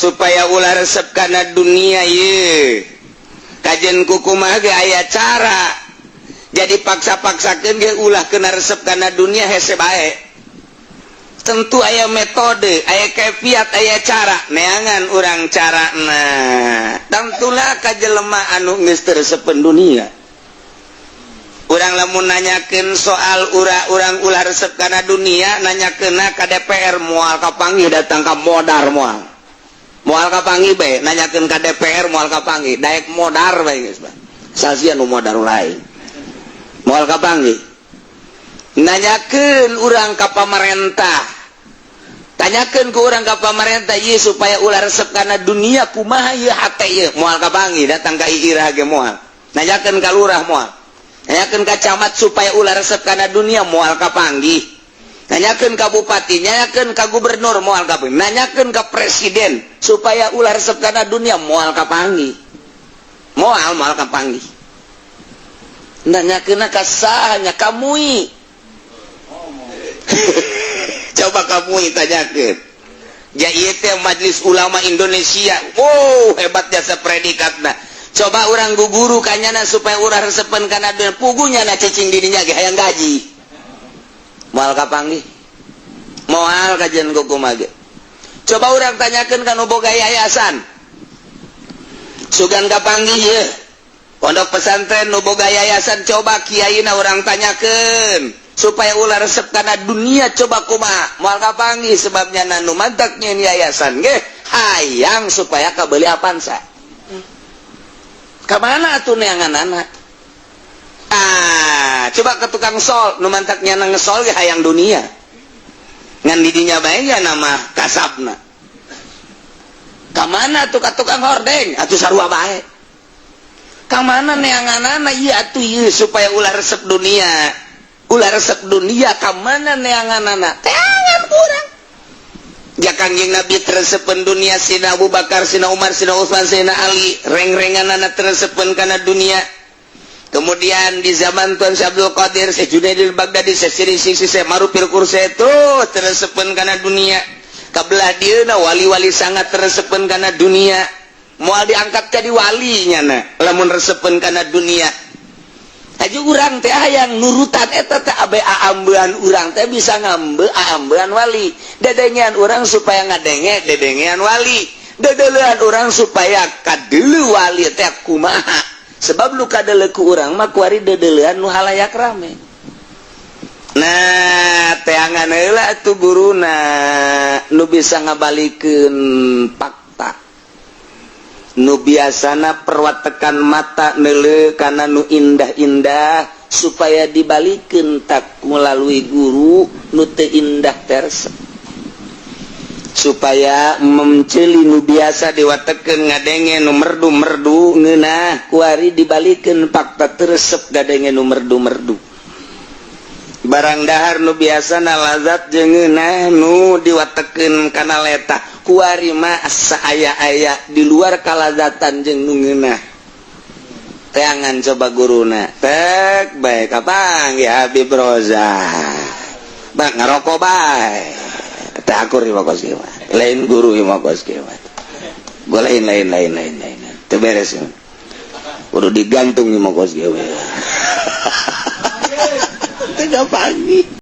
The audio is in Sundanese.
supaya ulah resep karena dunia ye kajen kukumah ge aya cara jadi paksa-paksakeun ge ulah kena resep karena dunia hese bae tentu aya metode aya kefiat aya cara neangan urang carana tentulah ka jelema anu geus teu resepen dunia urang lamun nanyakeun soal urang ulah resep karena dunia nanyakeunna ka DPR moal kapanggih datang ka modar moal kapanggih bae nanyakeun ka DPR moal kapanggih daek modar bae geus bae sasian nu modar lain moal kapanggih nanyakeun urang ka pamarentah tanyakeun ku urang ka pamarentah ieu supaya ulah resep kana dunia kumaha ieu hate ieu moal kapanggih datang ka IIRA ge moal nanyakeun ka lurah moal nanyakeun ka camat supaya ulah resep kana dunia moal kapanggih nanyakeun ka bupati nanyakeun ka gubernur moal kapanggih nanyakeun ka presiden supaya ulah resep kana dunia moal kapanggih moal kapanggih nanyakeun ka sahanya kamui coba kamui tanyakeun ja ieu teh Majelis Ulama Indonesia hebat jasa predikatna coba urang guguru kanyana supaya urang resepen kana dunia pugunya na cicing dirinya ge hayang gaji moal kapanggih moal kajian kukumah ge coba urang tanyakeun ka nu boga yayasan sugan kapanggih ye pondok pesantren nu boga yayasan coba kiaina urang tanyakeun supaya ulah resep kana dunia coba kumaha moal kapanggih sebabnya nu mantak nyeun yayasan ge hayang supaya kabeuli apansa kamana atuh neanganana coba ke tukang sol nu mantak nyana ngesol ge hayang dunia ngan didinya bae ya nama kasabna kamana atuh ka tukang hordeng atuh sarua bae kamana neanganana ieu atuh ieu supaya ulah resep dunia kamana neanganana teangan kurang ya kangjeng Nabi teresepen dunia Sina Abu Bakar Sina Umar Sina Utsman Sina Ali reng-renganana teresepen kana dunia kemudian di zaman Tuan Syekh Abdul Qadir Syekh Junaidil Baghdadi Syekh Sirisi Syekh Marupir Kursi terus teresepen kana dunia kabelah dieuna wali-wali sangat teresepen kana dunia moal diangkat jadi walinya na lamun resepen kana dunia aja urang teh hayang nurutan eta teh abe aambean urang teh bisa ngambe aambean wali dedengean urang supaya ngadenge dedengean wali dedeleuan urang supaya kadeuleu wali teh kumaha sebab lu kadeuleu ku urang mah kuari dedeleuan nu halayak rame nah teangan heula atuh guruna nu bisa ngabalikeun fakta nu biasana perwatekan mata neuleuh kana nu indah-indah supaya dibalikeun tak melalui guru nu teu indah tersep supaya memceuli nu biasa diwatekeun ngadenge nu merdu-merdu ngeunah kuari dibalikeun fakta tersep gadenge nu merdu-merdu barang dahar nu biasana lazat jeung ngeunah nu diwatekeun kana leta kuari mah saaya-aya di luar kalazatan jeung nu ngeunah teangan coba guruna tek bae kapanggih Habib Roza bak ngaroko bae teh akur ieu mah kieu lain guru ieu mah kieu gua lain teu beres kudu digantung ieu mah kieu teh kapanggih